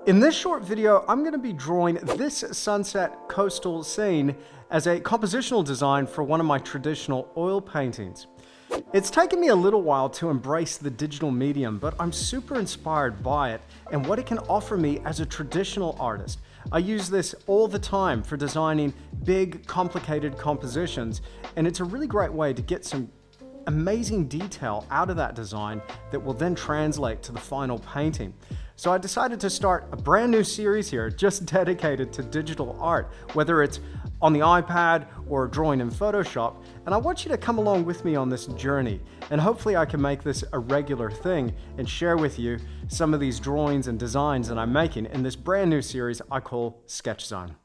In this short video, I'm going to be drawing this sunset coastal scene as a compositional design for one of my traditional oil paintings. It's taken me a little while to embrace the digital medium, but I'm super inspired by it and what it can offer me as a traditional artist. I use this all the time for designing big, complicated compositions, and it's a really great way to get some amazing detail out of that design that will then translate to the final painting. So I decided to start a brand new series here just dedicated to digital art, whether it's on the iPad or drawing in Photoshop, and I want you to come along with me on this journey, and hopefully I can make this a regular thing and share with you some of these drawings and designs that I'm making in this brand new series I call Sketch Zone.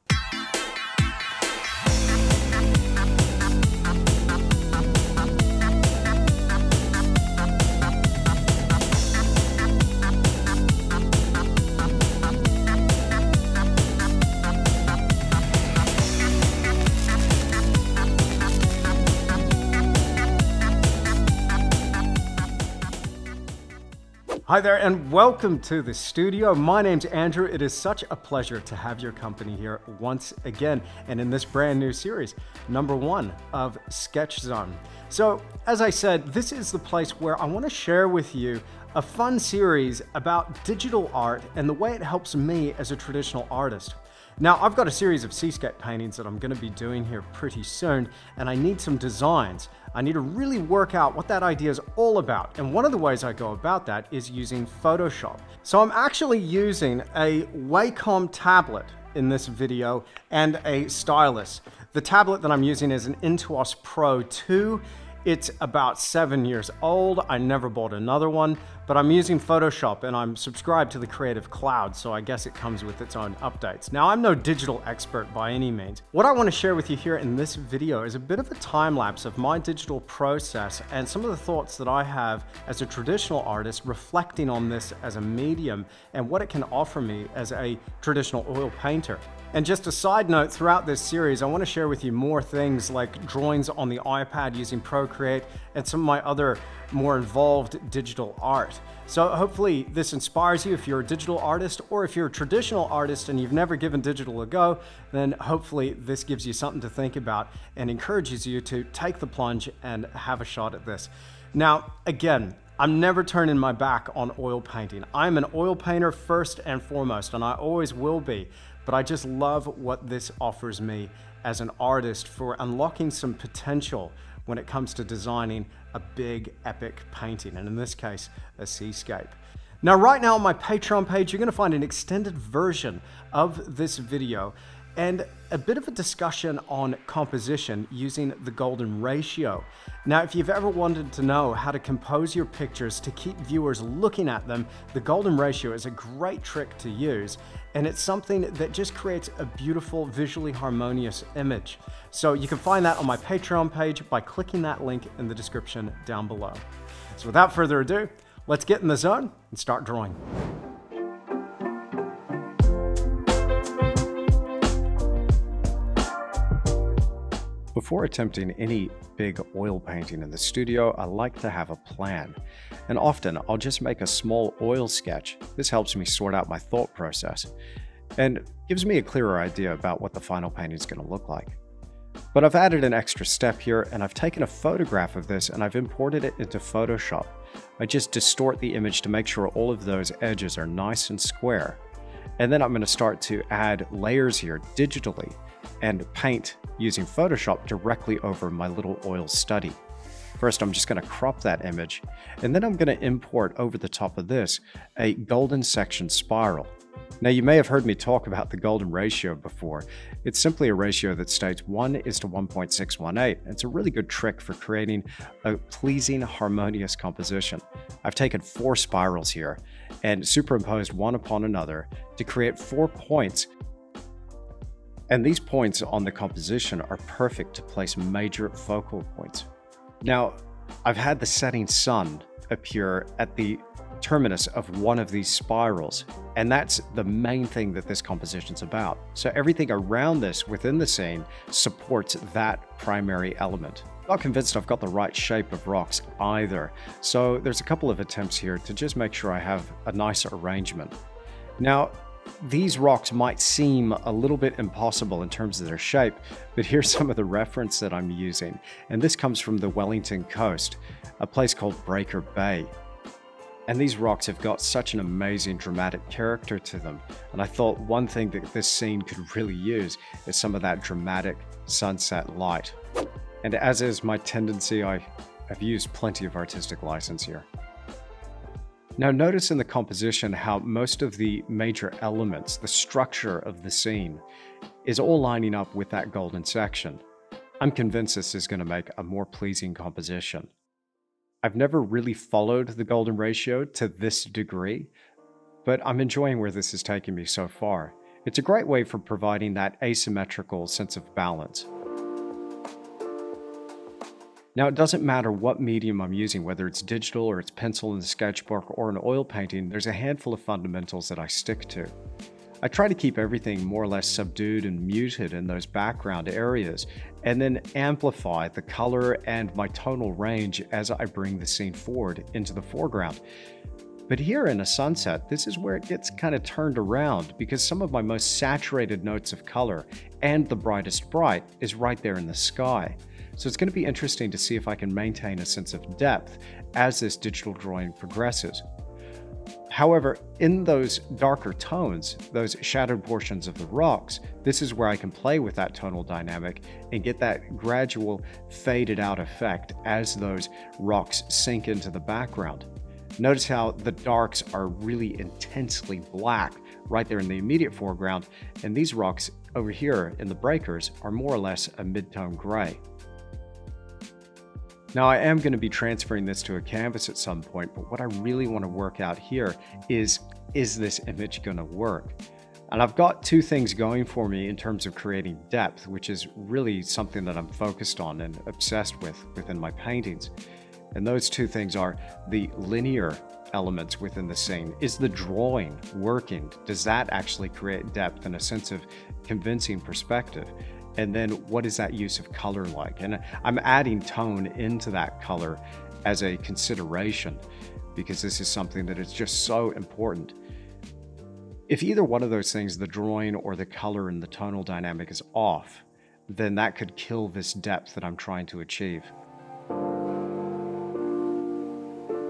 Hi there and welcome to the studio. My name's Andrew. It is such a pleasure to have your company here once again and in this brand new series, number 1 of Sketch Zone. So as I said, this is the place where I want to share with you a fun series about digital art and the way it helps me as a traditional artist. Now, I've got a series of seascape paintings that I'm going to be doing here pretty soon, and I need some designs. I need to really work out what that idea is all about, and one of the ways I go about that is using Photoshop. So I'm actually using a Wacom tablet in this video and a stylus. The tablet that I'm using is an Intuos Pro 2. It's about 7 years old. I never bought another one, but I'm using Photoshop and I'm subscribed to the Creative Cloud, so I guess it comes with its own updates. Now, I'm no digital expert by any means. What I want to share with you here in this video is a bit of a time lapse of my digital process and some of the thoughts that I have as a traditional artist reflecting on this as a medium and what it can offer me as a traditional oil painter. And just a side note, throughout this series, I want to share with you more things like drawings on the iPad using Procreate and some of my other more involved digital art. So hopefully this inspires you if you're a digital artist, or if you're a traditional artist and you've never given digital a go, then hopefully this gives you something to think about and encourages you to take the plunge and have a shot at this. Now, again, I'm never turning my back on oil painting. I'm an oil painter first and foremost, and I always will be. But I just love what this offers me as an artist for unlocking some potential when it comes to designing a big, epic painting, and in this case, a seascape. Now, right now on my Patreon page, you're going to find an extended version of this video and a bit of a discussion on composition using the golden ratio. Now, if you've ever wanted to know how to compose your pictures to keep viewers looking at them, the golden ratio is a great trick to use, and it's something that just creates a beautiful, visually harmonious image. So you can find that on my Patreon page by clicking that link in the description down below. So without further ado, let's get in the zone and start drawing. Before attempting any big oil painting in the studio, I like to have a plan. And often I'll just make a small oil sketch. This helps me sort out my thought process and gives me a clearer idea about what the final painting is going to look like. But I've added an extra step here, and I've taken a photograph of this and I've imported it into Photoshop. I just distort the image to make sure all of those edges are nice and square. And then I'm going to start to add layers here digitally and paint using Photoshop directly over my little oil study. First, I'm just going to crop that image, and then I'm going to import over the top of this a golden section spiral. Now, you may have heard me talk about the golden ratio before. It's simply a ratio that states 1:1.618. It's a really good trick for creating a pleasing, harmonious composition. I've taken 4 spirals here and superimposed one upon another to create 4 points. And these points on the composition are perfect to place major focal points. Now, I've had the setting sun appear at the terminus of one of these spirals, and that's the main thing that this composition's about. So everything around this within the scene supports that primary element. Not convinced I've got the right shape of rocks either, so there's a couple of attempts here to just make sure I have a nice arrangement. Now, these rocks might seem a little bit impossible in terms of their shape, but here's some of the reference that I'm using. And this comes from the Wellington coast, a place called Breaker Bay. And these rocks have got such an amazing dramatic character to them. And I thought one thing that this scene could really use is some of that dramatic sunset light. And as is my tendency, I've used plenty of artistic license here. Now notice in the composition how most of the major elements, the structure of the scene, is all lining up with that golden section. I'm convinced this is going to make a more pleasing composition. I've never really followed the golden ratio to this degree, but I'm enjoying where this is taking me so far. It's a great way for providing that asymmetrical sense of balance. Now, it doesn't matter what medium I'm using, whether it's digital or it's pencil in the sketchbook or an oil painting, there's a handful of fundamentals that I stick to. I try to keep everything more or less subdued and muted in those background areas, and then amplify the color and my tonal range as I bring the scene forward into the foreground. But here in a sunset, this is where it gets kind of turned around, because some of my most saturated notes of color and the brightest bright is right there in the sky. So it's going to be interesting to see if I can maintain a sense of depth as this digital drawing progresses. However, in those darker tones, those shadowed portions of the rocks, this is where I can play with that tonal dynamic and get that gradual faded out effect as those rocks sink into the background. Notice how the darks are really intensely black right there in the immediate foreground, and these rocks over here in the breakers are more or less a mid-tone gray. Now, I am going to be transferring this to a canvas at some point, but what I really want to work out here is this image going to work? And I've got two things going for me in terms of creating depth, which is really something that I'm focused on and obsessed with within my paintings. And those two things are the linear elements within the scene. Is the drawing working? Does that actually create depth and a sense of convincing perspective? And then what is that use of color like? And I'm adding tone into that color as a consideration, because this is something that is just so important. If either one of those things, the drawing or the color and the tonal dynamic, is off, then that could kill this depth that I'm trying to achieve.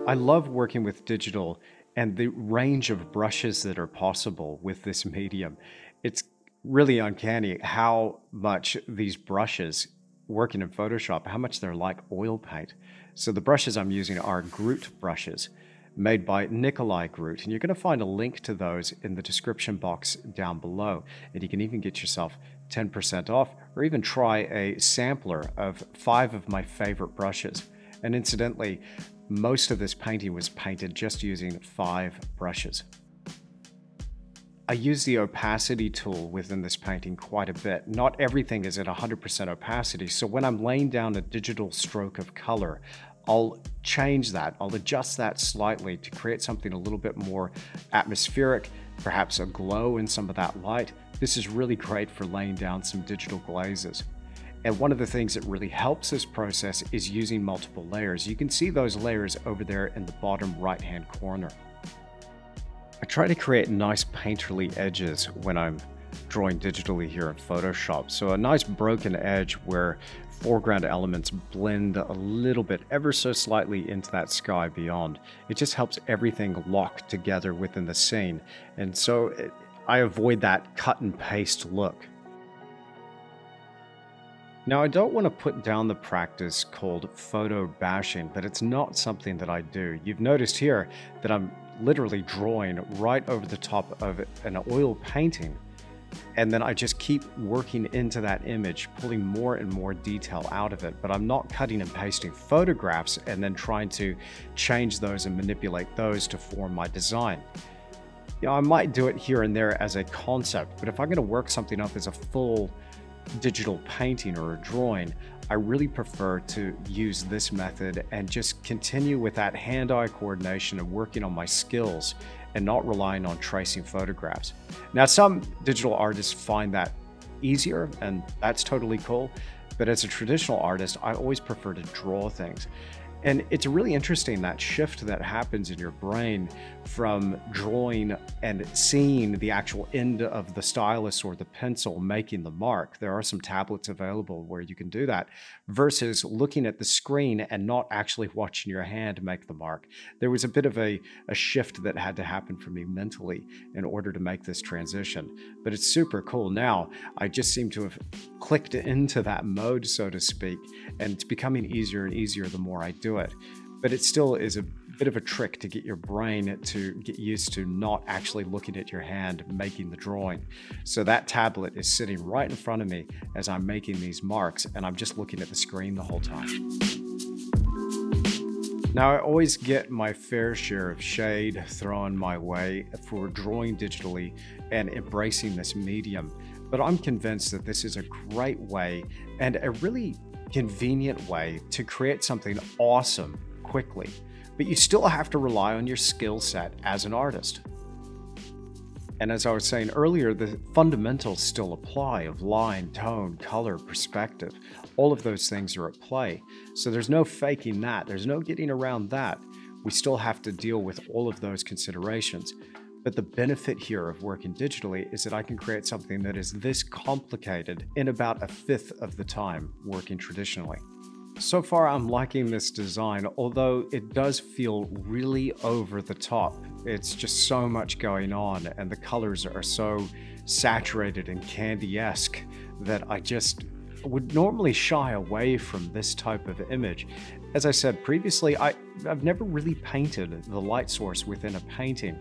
I love working with digital and the range of brushes that are possible with this medium. It's really uncanny how much these brushes working in Photoshop, how much they're like oil paint. So the brushes I'm using are GrutBrushes made by Nikolai Grut, and you're going to find a link to those in the description box down below. And you can even get yourself 10% off, or even try a sampler of 5 of my favorite brushes. And incidentally, most of this painting was painted just using 5 brushes. I use the opacity tool within this painting quite a bit. Not everything is at 100% opacity, so when I'm laying down a digital stroke of color, I'll change that, I'll adjust that slightly to create something a little bit more atmospheric, perhaps a glow in some of that light. This is really great for laying down some digital glazes. And one of the things that really helps this process is using multiple layers. You can see those layers over there in the bottom right-hand corner. I try to create nice painterly edges when I'm drawing digitally here in Photoshop. So a nice broken edge where foreground elements blend a little bit, ever so slightly, into that sky beyond. It just helps everything lock together within the scene. And so I avoid that cut and paste look. Now, I don't want to put down the practice called photo bashing, but it's not something that I do. You've noticed here that I'm literally drawing right over the top of an oil painting, and then I just keep working into that image, pulling more and more detail out of it, but I'm not cutting and pasting photographs and then trying to change those and manipulate those to form my design. You know, I might do it here and there as a concept, but if I'm going to work something up as a full digital painting or a drawing, I really prefer to use this method and just continue with that hand-eye coordination and working on my skills and not relying on tracing photographs. Now, some digital artists find that easier, and that's totally cool, but as a traditional artist, I always prefer to draw things. And it's really interesting, that shift that happens in your brain from drawing and seeing the actual end of the stylus or the pencil making the mark. There are some tablets available where you can do that, versus looking at the screen and not actually watching your hand make the mark. There was a bit of a shift that had to happen for me mentally in order to make this transition, but it's super cool. Now I just seem to have clicked into that mode, so to speak, and it's becoming easier and easier the more I do it. But it still is a bit of a trick to get your brain to get used to not actually looking at your hand making the drawing. So that tablet is sitting right in front of me as I'm making these marks, and I'm just looking at the screen the whole time. Now, I always get my fair share of shade thrown my way for drawing digitally and embracing this medium, but I'm convinced that this is a great way and a really convenient way to create something awesome quickly. But you still have to rely on your skill set as an artist. And as I was saying earlier, the fundamentals still apply of line, tone, color, perspective. All of those things are at play. So there's no faking that. There's no getting around that. We still have to deal with all of those considerations. But the benefit here of working digitally is that I can create something that is this complicated in about a fifth of the time working traditionally. So far, I'm liking this design, although it does feel really over the top. It's just so much going on, and the colors are so saturated and candy-esque that I just would normally shy away from this type of image. As I said previously, I've never really painted the light source within a painting.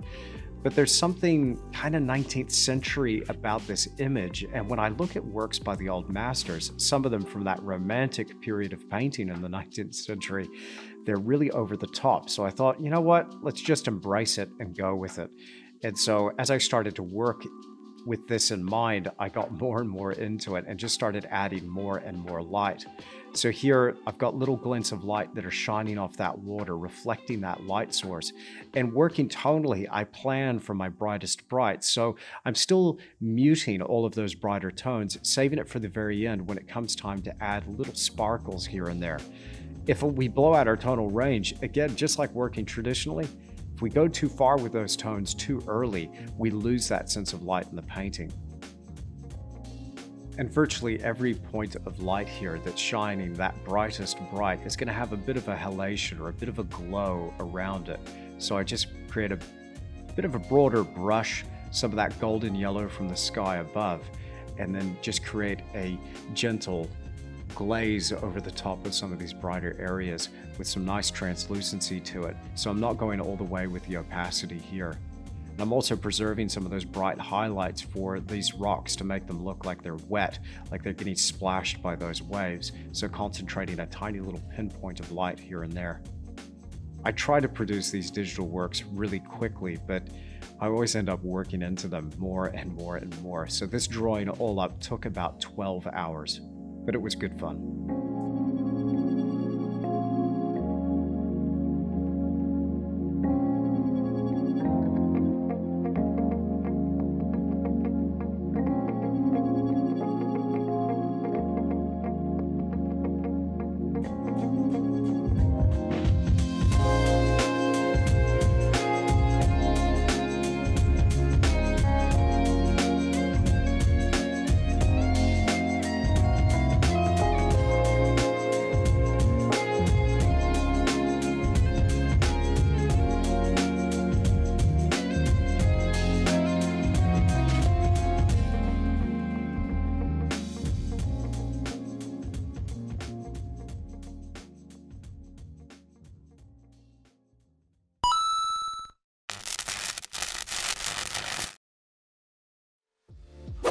But there's something kind of 19th century about this image, and when I look at works by the old masters, some of them from that romantic period of painting in the 19th century, they're really over the top. So I thought, you know what, let's just embrace it and go with it. And so as I started to work with this in mind, I got more and more into it and just started adding more and more light. So here I've got little glints of light that are shining off that water, reflecting that light source. And working tonally, I plan for my brightest bright. So I'm still muting all of those brighter tones, saving it for the very end when it comes time to add little sparkles here and there. If we blow out our tonal range, again, just like working traditionally, if we go too far with those tones too early, we lose that sense of light in the painting. And virtually every point of light here that's shining that brightest bright is going to have a bit of a halation or a bit of a glow around it. So I just create a bit of a broader brush, some of that golden yellow from the sky above, and then just create a gentle glaze over the top of some of these brighter areas with some nice translucency to it. So I'm not going all the way with the opacity here. And I'm also preserving some of those bright highlights for these rocks to make them look like they're wet, like they're getting splashed by those waves. So concentrating a tiny little pinpoint of light here and there. I try to produce these digital works really quickly, but I always end up working into them more and more and more. So this drawing all up took about 12 hours. But it was good fun.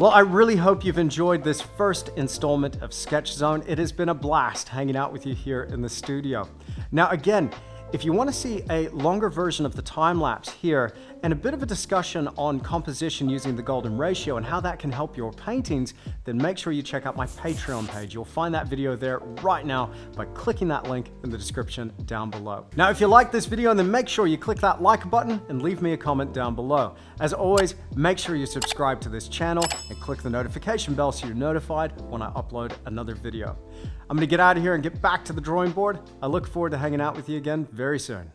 Well, I really hope you've enjoyed this first installment of Sketch Zone. It has been a blast hanging out with you here in the studio. Now, again, if you want to see a longer version of the time-lapse here and a bit of a discussion on composition using the golden ratio and how that can help your paintings, then make sure you check out my Patreon page. You'll find that video there right now by clicking that link in the description down below. Now, if you like this video, then make sure you click that like button and leave me a comment down below. As always, make sure you subscribe to this channel and click the notification bell so you're notified when I upload another video. I'm gonna get out of here and get back to the drawing board. I look forward to hanging out with you again very soon.